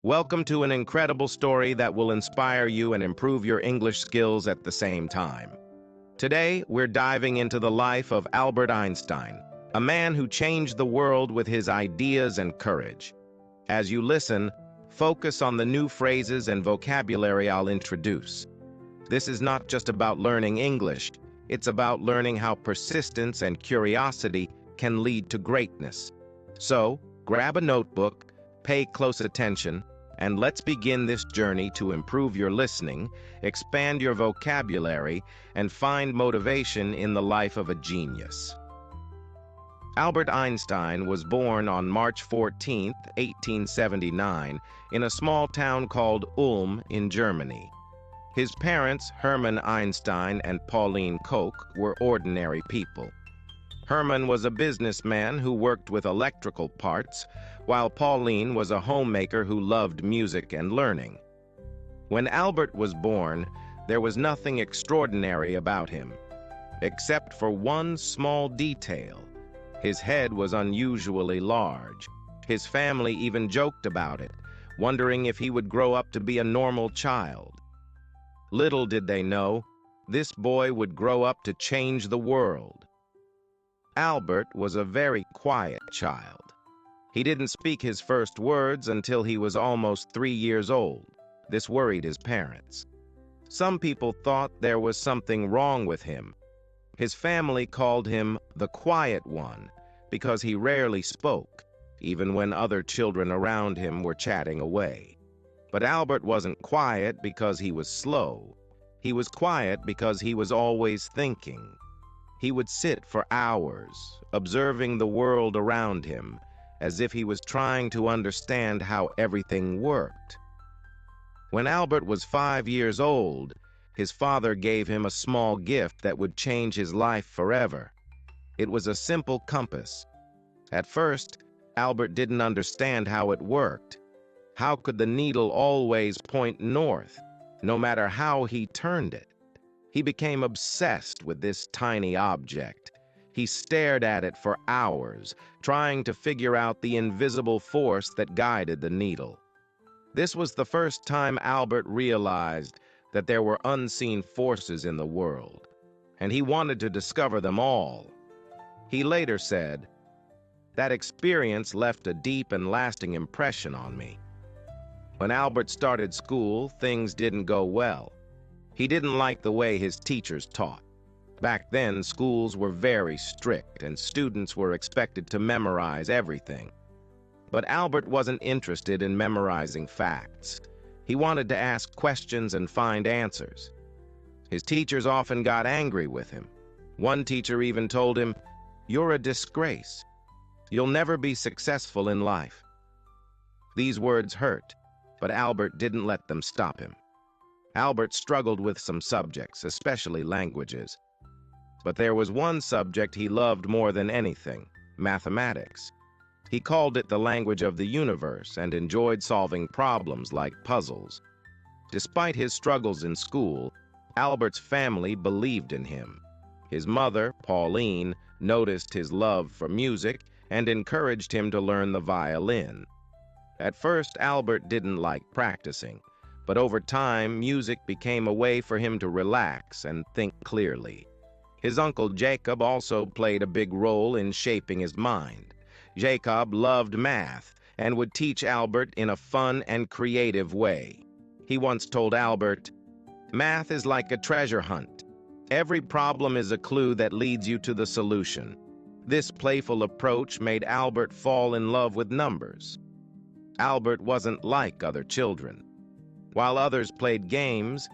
Welcome to an incredible story that will inspire you and improve your English skills at the same time. Today, we're diving into the life of Albert Einstein, a man who changed the world with his ideas and courage. As you listen, focus on the new phrases and vocabulary I'll introduce. This is not just about learning English, it's about learning how persistence and curiosity can lead to greatness. So, grab a notebook, pay close attention, and let's begin this journey to improve your listening, expand your vocabulary, and find motivation in the life of a genius. Albert Einstein was born on March 14, 1879, in a small town called Ulm in Germany. His parents, Hermann Einstein and Pauline Koch, were ordinary people. Hermann was a businessman who worked with electrical parts, while Pauline was a homemaker who loved music and learning. When Albert was born, there was nothing extraordinary about him, except for one small detail. His head was unusually large. His family even joked about it, wondering if he would grow up to be a normal child. Little did they know, this boy would grow up to change the world. Albert was a very quiet child. He didn't speak his first words until he was almost 3 years old. This worried his parents. Some people thought there was something wrong with him. His family called him the quiet one because he rarely spoke, even when other children around him were chatting away. But Albert wasn't quiet because he was slow. He was quiet because he was always thinking. He would sit for hours, observing the world around him, as if he was trying to understand how everything worked. When Albert was 5 years old, his father gave him a small gift that would change his life forever. It was a simple compass. At first, Albert didn't understand how it worked. How could the needle always point north, no matter how he turned it? He became obsessed with this tiny object. He stared at it for hours, trying to figure out the invisible force that guided the needle. This was the first time Albert realized that there were unseen forces in the world, and he wanted to discover them all. He later said, "That experience left a deep and lasting impression on me." When Albert started school, things didn't go well. He didn't like the way his teachers taught. Back then, schools were very strict and students were expected to memorize everything. But Albert wasn't interested in memorizing facts. He wanted to ask questions and find answers. His teachers often got angry with him. One teacher even told him, "You're a disgrace. You'll never be successful in life." These words hurt, but Albert didn't let them stop him. Albert struggled with some subjects, especially languages. But there was one subject he loved more than anything: mathematics. He called it the language of the universe and enjoyed solving problems like puzzles. Despite his struggles in school, Albert's family believed in him. His mother, Pauline, noticed his love for music and encouraged him to learn the violin. At first, Albert didn't like practicing, but over time, music became a way for him to relax and think clearly. His uncle Jacob also played a big role in shaping his mind. Jacob loved math and would teach Albert in a fun and creative way. He once told Albert, "Math is like a treasure hunt. Every problem is a clue that leads you to the solution." This playful approach made Albert fall in love with numbers. Albert wasn't like other children. While others played games,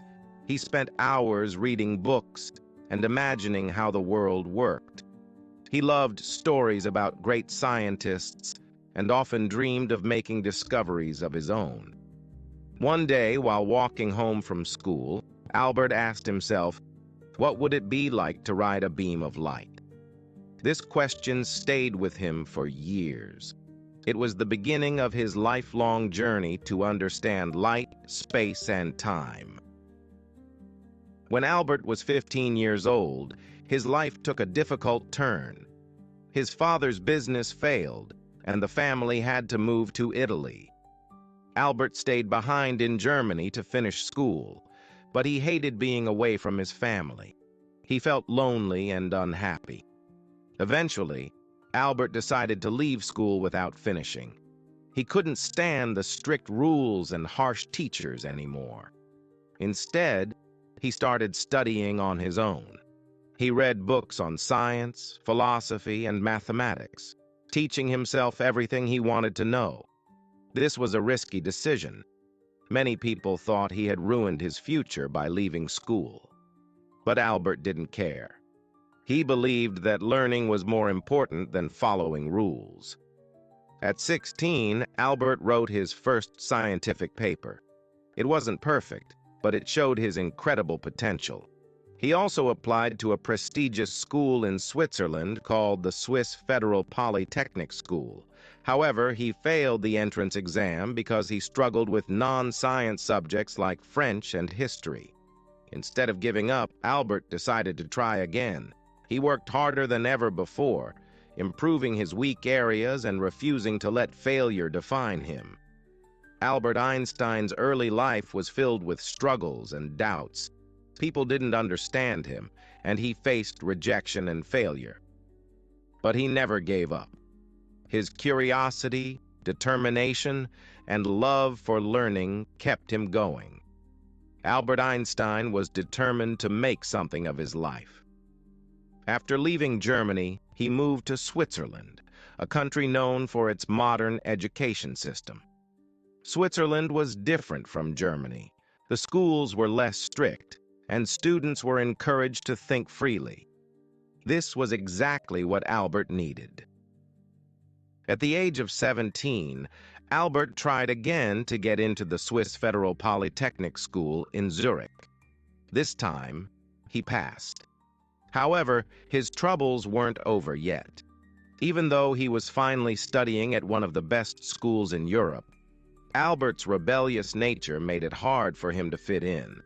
he spent hours reading books and imagining how the world worked. He loved stories about great scientists and often dreamed of making discoveries of his own. One day, while walking home from school, Albert asked himself, what would it be like to ride a beam of light? This question stayed with him for years. It was the beginning of his lifelong journey to understand light, space, and time. When Albert was 15 years old, his life took a difficult turn. His father's business failed, and the family had to move to Italy. Albert stayed behind in Germany to finish school, but he hated being away from his family. He felt lonely and unhappy. Eventually, Albert decided to leave school without finishing. He couldn't stand the strict rules and harsh teachers anymore. Instead, he started studying on his own. He read books on science, philosophy, and mathematics, teaching himself everything he wanted to know. This was a risky decision. Many people thought he had ruined his future by leaving school. But Albert didn't care. He believed that learning was more important than following rules. At 16, Albert wrote his first scientific paper. It wasn't perfect, but it showed his incredible potential. He also applied to a prestigious school in Switzerland called the Swiss Federal Polytechnic School. However, he failed the entrance exam because he struggled with non-science subjects like French and history. Instead of giving up, Albert decided to try again. He worked harder than ever before, improving his weak areas and refusing to let failure define him. Albert Einstein's early life was filled with struggles and doubts. People didn't understand him, and he faced rejection and failure. But he never gave up. His curiosity, determination, and love for learning kept him going. Albert Einstein was determined to make something of his life. After leaving Germany, he moved to Switzerland, a country known for its modern education system. Switzerland was different from Germany. The schools were less strict, and students were encouraged to think freely. This was exactly what Albert needed. At the age of 17, Albert tried again to get into the Swiss Federal Polytechnic School in Zurich. This time, he passed. However, his troubles weren't over yet. Even though he was finally studying at one of the best schools in Europe, Albert's rebellious nature made it hard for him to fit in.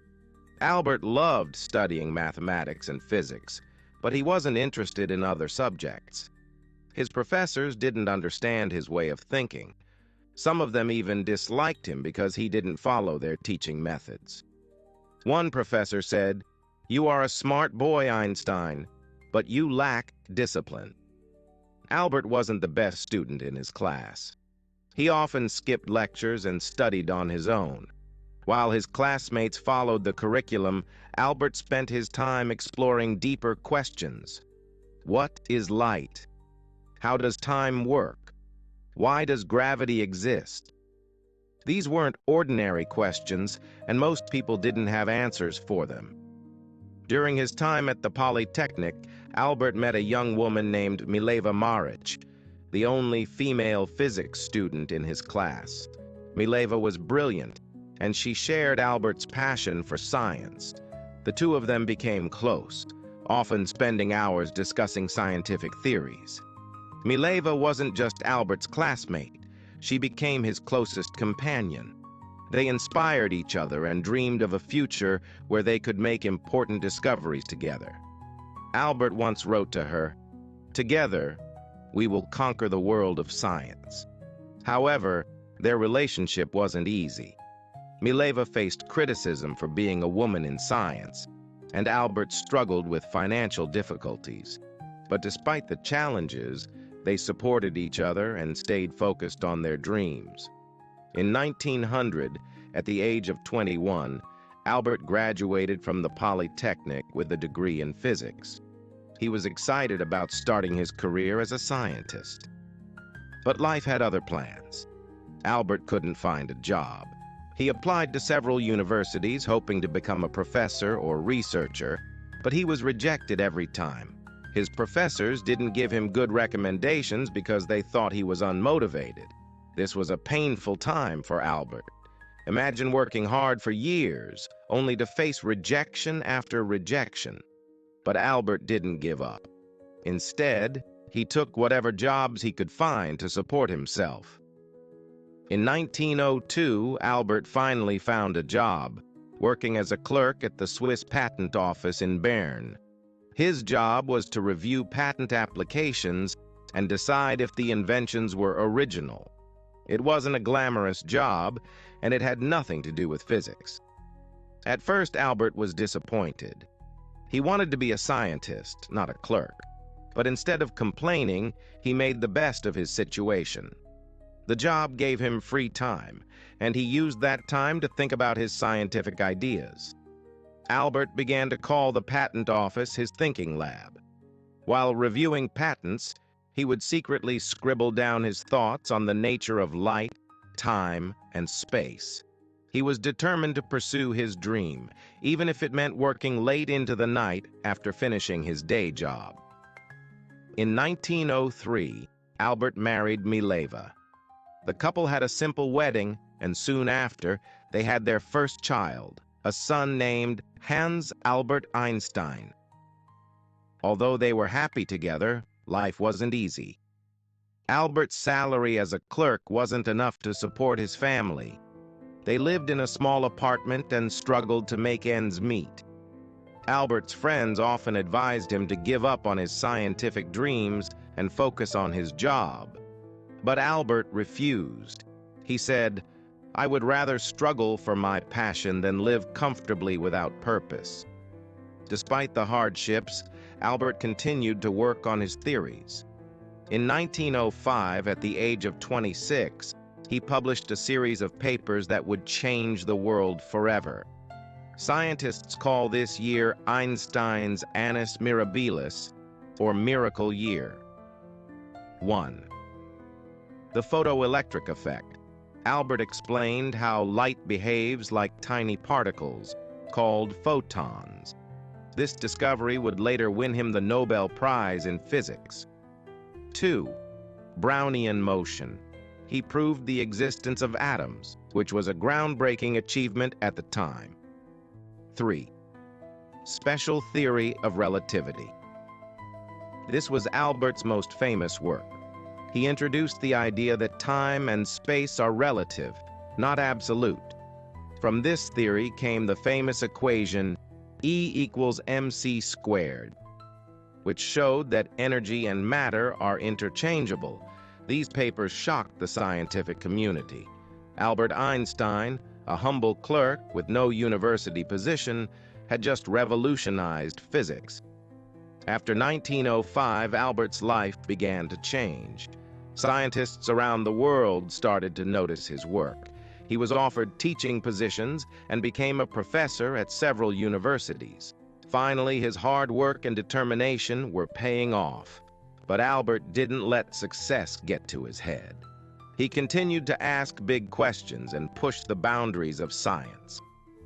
Albert loved studying mathematics and physics, but he wasn't interested in other subjects. His professors didn't understand his way of thinking. Some of them even disliked him because he didn't follow their teaching methods. One professor said, "You are a smart boy, Einstein, but you lack discipline." Albert wasn't the best student in his class. He often skipped lectures and studied on his own. While his classmates followed the curriculum, Albert spent his time exploring deeper questions. What is light? How does time work? Why does gravity exist? These weren't ordinary questions, and most people didn't have answers for them. During his time at the Polytechnic, Albert met a young woman named Mileva Maric, the only female physics student in his class. Mileva was brilliant, and she shared Albert's passion for science. The two of them became close, often spending hours discussing scientific theories. Mileva wasn't just Albert's classmate. She became his closest companion. They inspired each other and dreamed of a future where they could make important discoveries together. Albert once wrote to her, "Together, we will conquer the world of science." However, their relationship wasn't easy. Mileva faced criticism for being a woman in science, and Albert struggled with financial difficulties. But despite the challenges, they supported each other and stayed focused on their dreams. In 1900, at the age of 21, Albert graduated from the Polytechnic with a degree in physics. He was excited about starting his career as a scientist. But life had other plans. Albert couldn't find a job. He applied to several universities hoping to become a professor or researcher, but he was rejected every time. His professors didn't give him good recommendations because they thought he was unmotivated. This was a painful time for Albert. Imagine working hard for years, only to face rejection after rejection. But Albert didn't give up. Instead, he took whatever jobs he could find to support himself. In 1902, Albert finally found a job, working as a clerk at the Swiss Patent Office in Bern. His job was to review patent applications and decide if the inventions were original. It wasn't a glamorous job, and it had nothing to do with physics. At first, Albert was disappointed. He wanted to be a scientist, not a clerk. But instead of complaining, he made the best of his situation. The job gave him free time, and he used that time to think about his scientific ideas. Albert began to call the patent office his thinking lab. While reviewing patents, he would secretly scribble down his thoughts on the nature of light, time, and space. He was determined to pursue his dream, even if it meant working late into the night after finishing his day job. In 1903, Albert married Mileva. The couple had a simple wedding, and soon after, they had their first child, a son named Hans Albert Einstein. Although they were happy together, life wasn't easy. Albert's salary as a clerk wasn't enough to support his family. They lived in a small apartment and struggled to make ends meet. Albert's friends often advised him to give up on his scientific dreams and focus on his job. But Albert refused. He said, "I would rather struggle for my passion than live comfortably without purpose." Despite the hardships, Albert continued to work on his theories. In 1905, at the age of 26, he published a series of papers that would change the world forever. Scientists call this year Einstein's Annus Mirabilis, or Miracle Year. 1. The photoelectric effect. Albert explained how light behaves like tiny particles, called photons. This discovery would later win him the Nobel Prize in Physics. 2. Brownian motion. He proved the existence of atoms, which was a groundbreaking achievement at the time. 3. Special theory of relativity. This was Albert's most famous work. He introduced the idea that time and space are relative, not absolute. From this theory came the famous equation E equals mc squared, which showed that energy and matter are interchangeable. These papers shocked the scientific community. Albert Einstein, a humble clerk with no university position, had just revolutionized physics. After 1905, Albert's life began to change. Scientists around the world started to notice his work. He was offered teaching positions and became a professor at several universities. Finally, his hard work and determination were paying off. But Albert didn't let success get to his head. He continued to ask big questions and push the boundaries of science.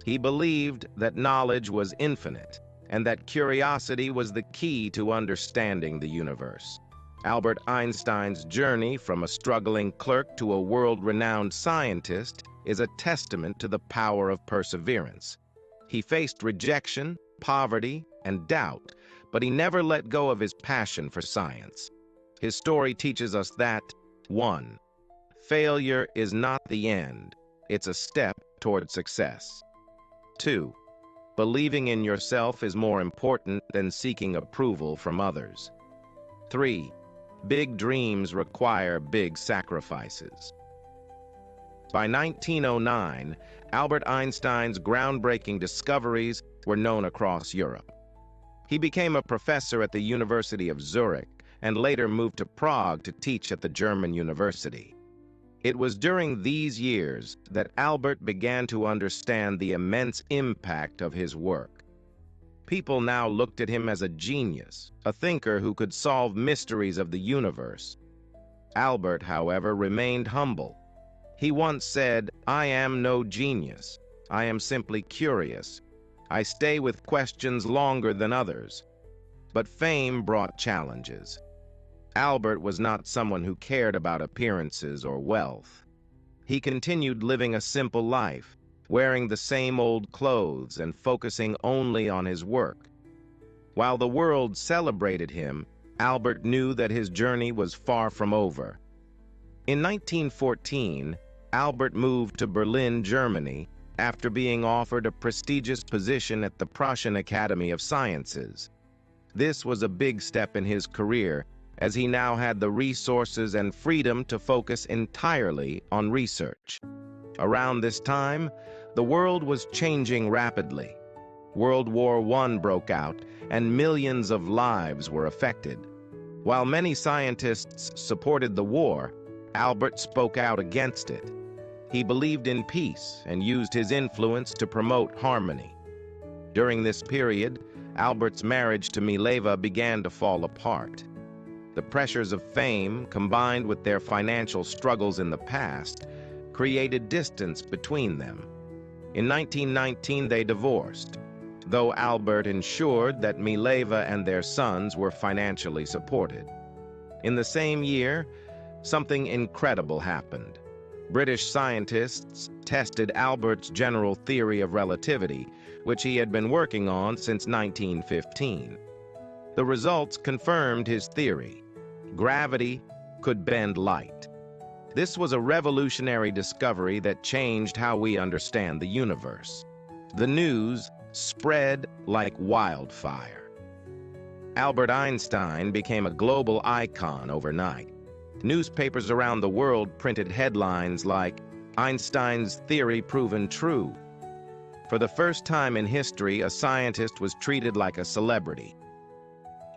He believed that knowledge was infinite and that curiosity was the key to understanding the universe. Albert Einstein's journey from a struggling clerk to a world-renowned scientist is a testament to the power of perseverance. He faced rejection, poverty, and doubt, but he never let go of his passion for science. His story teaches us that, 1. Failure is not the end. It's a step toward success. 2. Believing in yourself is more important than seeking approval from others. 3. Big dreams require big sacrifices. By 1909, Albert Einstein's groundbreaking discoveries were known across Europe. He became a professor at the University of Zurich and later moved to Prague to teach at the German university. It was during these years that Albert began to understand the immense impact of his work. People now looked at him as a genius, a thinker who could solve mysteries of the universe. Albert, however, remained humble. He once said, "I am no genius. I am simply curious. I stay with questions longer than others." But fame brought challenges. Albert was not someone who cared about appearances or wealth. He continued living a simple life, wearing the same old clothes and focusing only on his work. While the world celebrated him, Albert knew that his journey was far from over. In 1914, Albert moved to Berlin, Germany, after being offered a prestigious position at the Prussian Academy of Sciences. This was a big step in his career, as he now had the resources and freedom to focus entirely on research. Around this time, the world was changing rapidly. World War I broke out, and millions of lives were affected. While many scientists supported the war, Albert spoke out against it. He believed in peace and used his influence to promote harmony. During this period, Albert's marriage to Mileva began to fall apart. The pressures of fame, combined with their financial struggles in the past, created distance between them. In 1919, they divorced, though Albert ensured that Mileva and their sons were financially supported. In the same year, something incredible happened. British scientists tested Albert's general theory of relativity, which he had been working on since 1915. The results confirmed his theory. Gravity could bend light. This was a revolutionary discovery that changed how we understand the universe. The news spread like wildfire. Albert Einstein became a global icon overnight. Newspapers around the world printed headlines like, "Einstein's theory proven true." For the first time in history, a scientist was treated like a celebrity.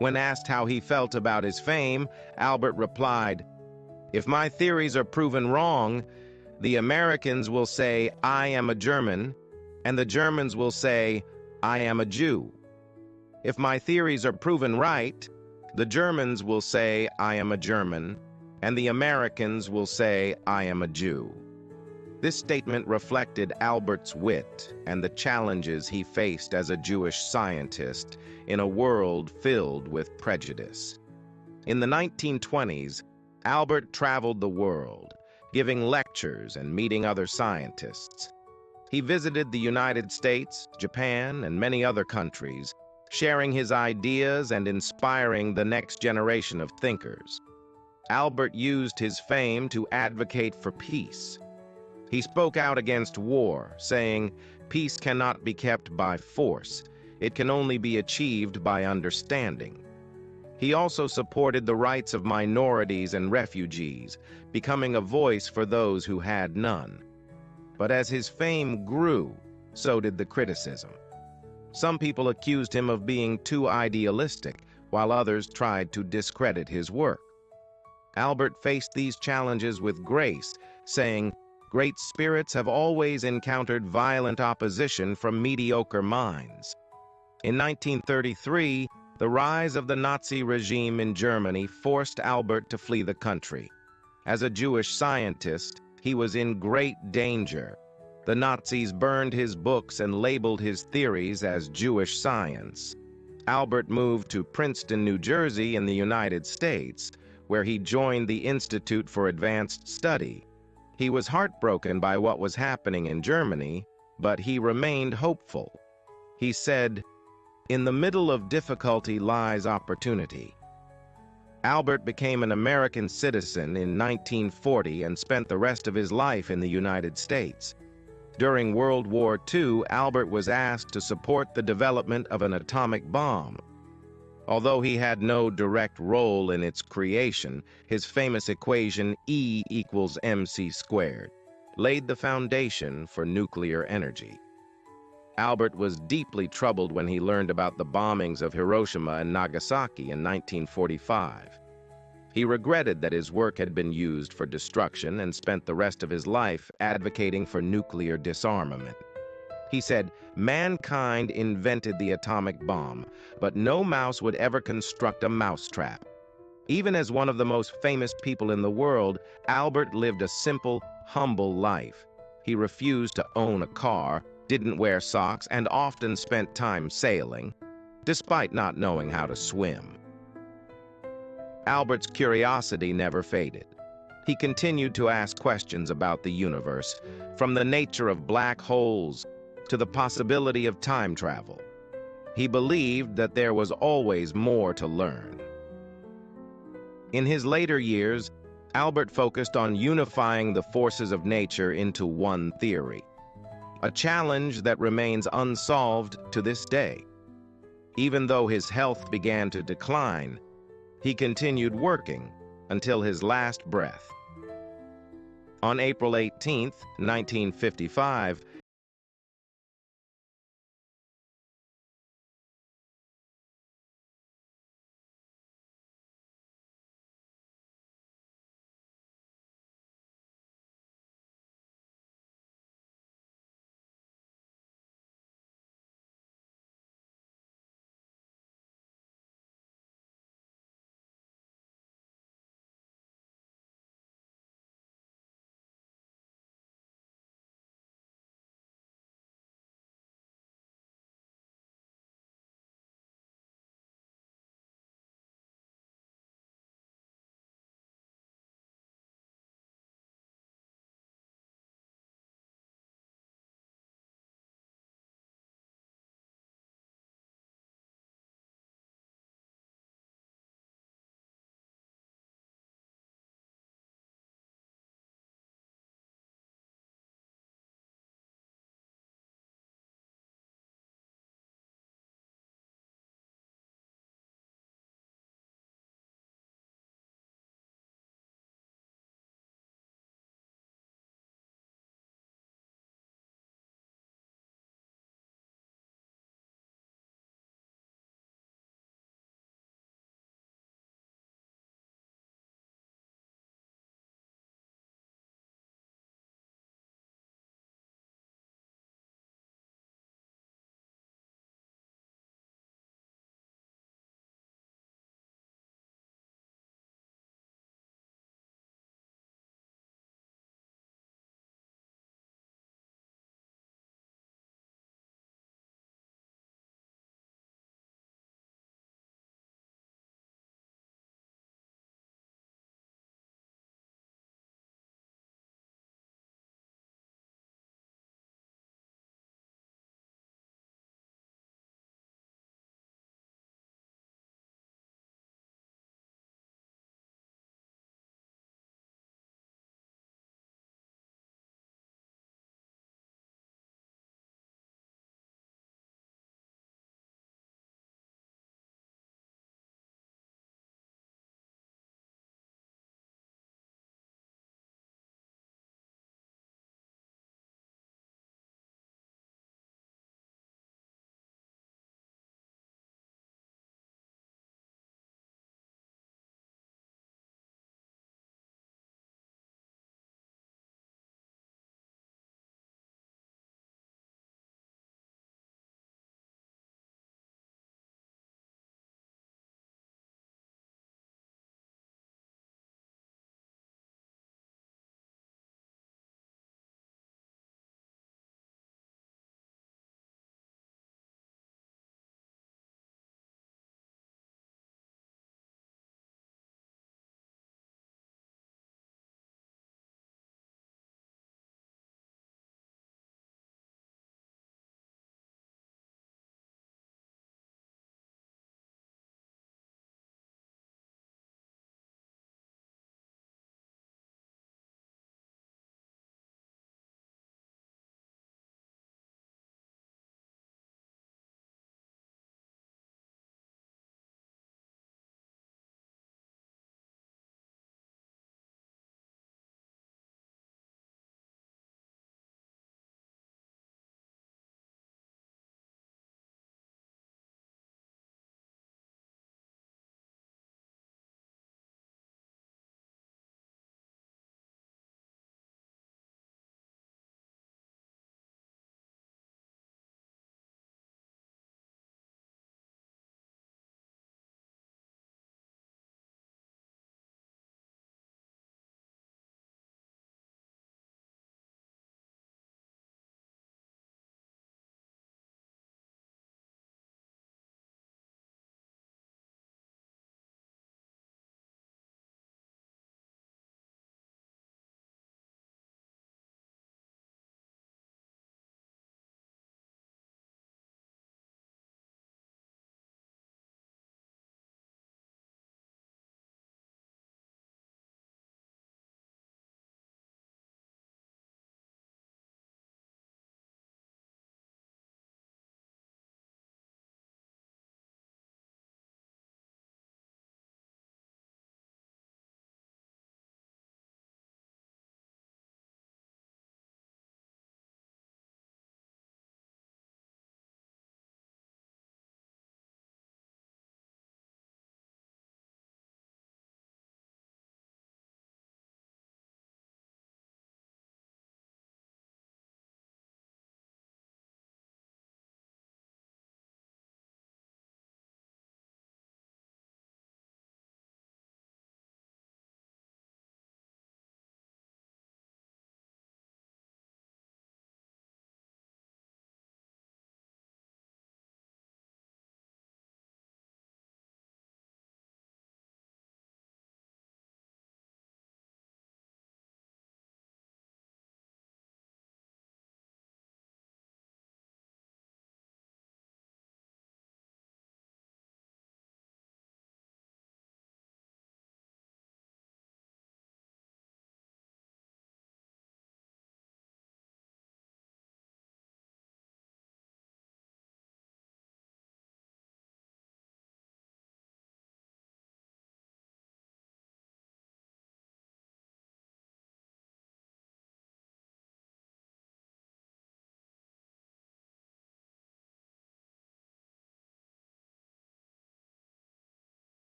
When asked how he felt about his fame, Albert replied, "If my theories are proven wrong, the Americans will say I am a German, and the Germans will say I am a Jew. If my theories are proven right, the Germans will say I am a German, and the Americans will say I am a Jew." This statement reflected Albert's wit and the challenges he faced as a Jewish scientist in a world filled with prejudice. In the 1920s, Albert traveled the world, giving lectures and meeting other scientists. He visited the United States, Japan, and many other countries, sharing his ideas and inspiring the next generation of thinkers. Albert used his fame to advocate for peace. He spoke out against war, saying, "Peace cannot be kept by force. It can only be achieved by understanding." He also supported the rights of minorities and refugees, becoming a voice for those who had none. But as his fame grew, so did the criticism. Some people accused him of being too idealistic, while others tried to discredit his work. Albert faced these challenges with grace, saying, "Great spirits have always encountered violent opposition from mediocre minds." In 1933, the rise of the Nazi regime in Germany forced Albert to flee the country. As a Jewish scientist, he was in great danger. The Nazis burned his books and labeled his theories as Jewish science. Albert moved to Princeton, New Jersey in the United States, where he joined the Institute for Advanced Study. He was heartbroken by what was happening in Germany, but he remained hopeful. He said, "In the middle of difficulty lies opportunity." Albert became an American citizen in 1940 and spent the rest of his life in the United States. During World War II, Albert was asked to support the development of an atomic bomb. Although he had no direct role in its creation, his famous equation E equals mc squared laid the foundation for nuclear energy. Albert was deeply troubled when he learned about the bombings of Hiroshima and Nagasaki in 1945. He regretted that his work had been used for destruction and spent the rest of his life advocating for nuclear disarmament. He said, "Mankind invented the atomic bomb, but no mouse would ever construct a mousetrap." Even as one of the most famous people in the world, Albert lived a simple, humble life. He refused to own a car, didn't wear socks, and often spent time sailing, despite not knowing how to swim. Albert's curiosity never faded. He continued to ask questions about the universe, from the nature of black holes to the possibility of time travel. He believed that there was always more to learn. In his later years, Albert focused on unifying the forces of nature into one theory, a challenge that remains unsolved to this day. Even though his health began to decline, He continued working until his last breath. On April 18, 1955,